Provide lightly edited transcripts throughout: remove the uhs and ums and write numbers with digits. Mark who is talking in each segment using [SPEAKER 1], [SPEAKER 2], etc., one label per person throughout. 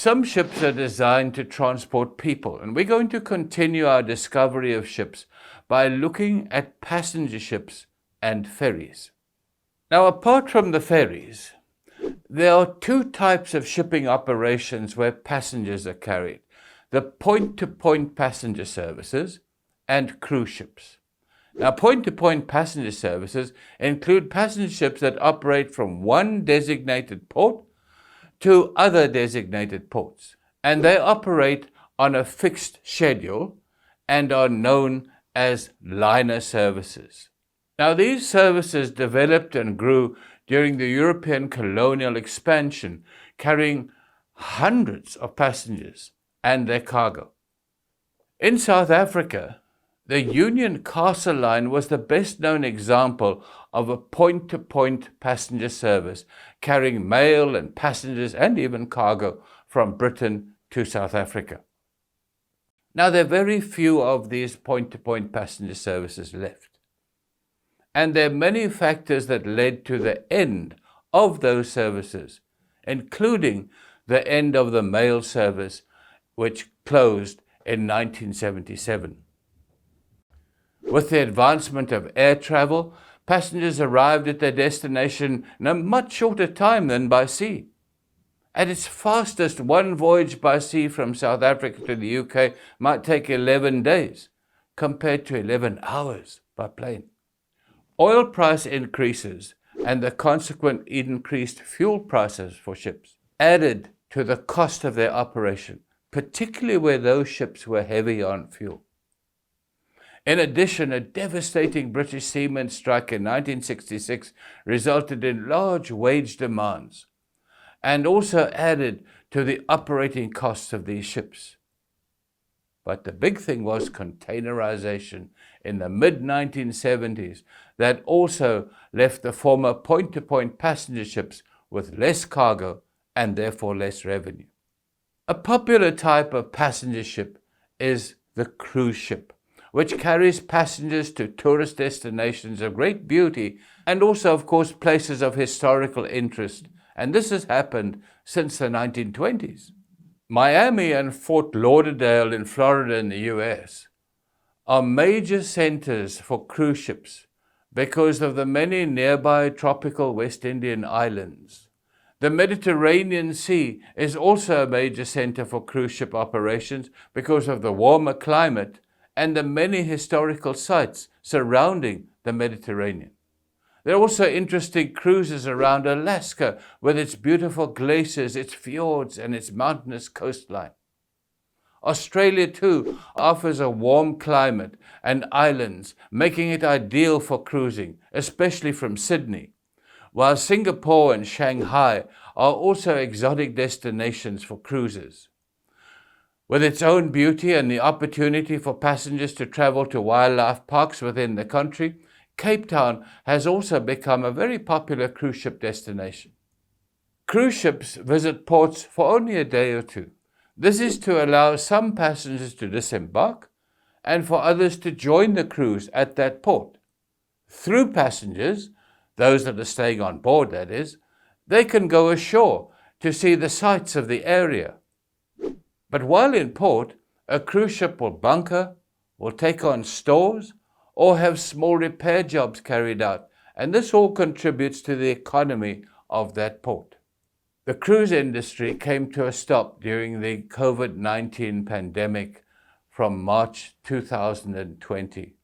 [SPEAKER 1] some ships are designed to transport people, and we're going to continue our discovery of ships by looking at passenger ships and ferries. Now, apart from the ferries, there are two types of shipping operations where passengers are carried: the point-to-point passenger services and cruise ships. Now, point-to-point passenger services include passenger ships that operate from one designated port to other designated ports, and they operate on a fixed schedule and are known as liner services. Now, these services developed and grew during the European colonial expansion, carrying hundreds of passengers and their cargo. In South Africa, the Union Castle Line was the best known example of a point-to-point passenger service carrying mail and passengers and even cargo from Britain to South Africa. Now, there are very few of these point-to-point passenger services left, and there are many factors that led to the end of those services, including the end of the mail service, which closed in 1977. With the advancement of air travel, passengers arrived at their destination in a much shorter time than by sea. At its fastest, one voyage by sea from South Africa to the UK might take 11 days, compared to 11 hours by plane. Oil price increases and the consequent increased fuel prices for ships added to the cost of their operation, particularly where those ships were heavy on fuel. In addition, a devastating British seamen strike in 1966 resulted in large wage demands and also added to the operating costs of these ships. But the big thing was containerization in the mid-1970s that also left the former point-to-point passenger ships with less cargo and therefore less revenue. A popular type of passenger ship is the cruise ship, which carries passengers to tourist destinations of great beauty and also, of course, places of historical interest. And this has happened since the 1920s. Miami and Fort Lauderdale in Florida in the US are major centers for cruise ships because of the many nearby tropical West Indian islands. The Mediterranean Sea is also a major center for cruise ship operations because of the warmer climate and the many historical sites surrounding the Mediterranean. There are also interesting cruises around Alaska with its beautiful glaciers, its fjords, and its mountainous coastline. Australia, too, offers a warm climate and islands, making it ideal for cruising, especially from Sydney, while Singapore and Shanghai are also exotic destinations for cruises. With its own beauty and the opportunity for passengers to travel to wildlife parks within the country, Cape Town has also become a very popular cruise ship destination. Cruise ships visit ports for only a day or two. This is to allow some passengers to disembark and for others to join the cruise at that port. Through passengers, those that are staying on board that is, they can go ashore to see the sights of the area. But while in port, a cruise ship will bunker, will take on stores, or have small repair jobs carried out, and this all contributes to the economy of that port. The cruise industry came to a stop during the COVID-19 pandemic from March 2020,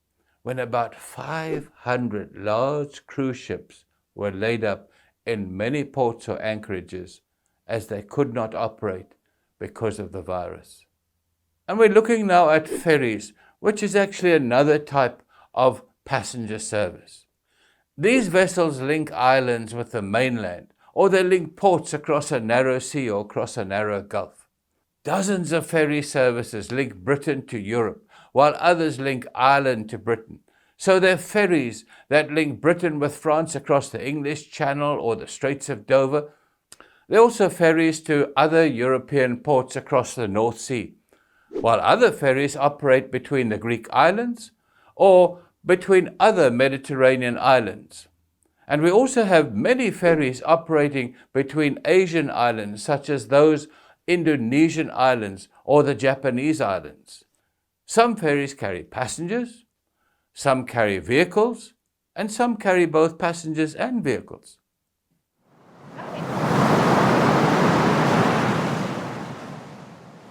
[SPEAKER 1] when about 500 large cruise ships were laid up in many ports or anchorages as they could not operate because of the virus. And we're looking now at ferries, which is actually another type of passenger service. These vessels link islands with the mainland, or they link ports across a narrow sea or across a narrow gulf. Dozens of ferry services link Britain to Europe, while others link Ireland to Britain. So there are ferries that link Britain with France across the English Channel or the Straits of Dover. There are also ferries to other European ports across the North Sea, while other ferries operate between the Greek islands or between other Mediterranean islands. And we also have many ferries operating between Asian islands, such as those Indonesian islands or the Japanese islands. Some ferries carry passengers, some carry vehicles, and some carry both passengers and vehicles.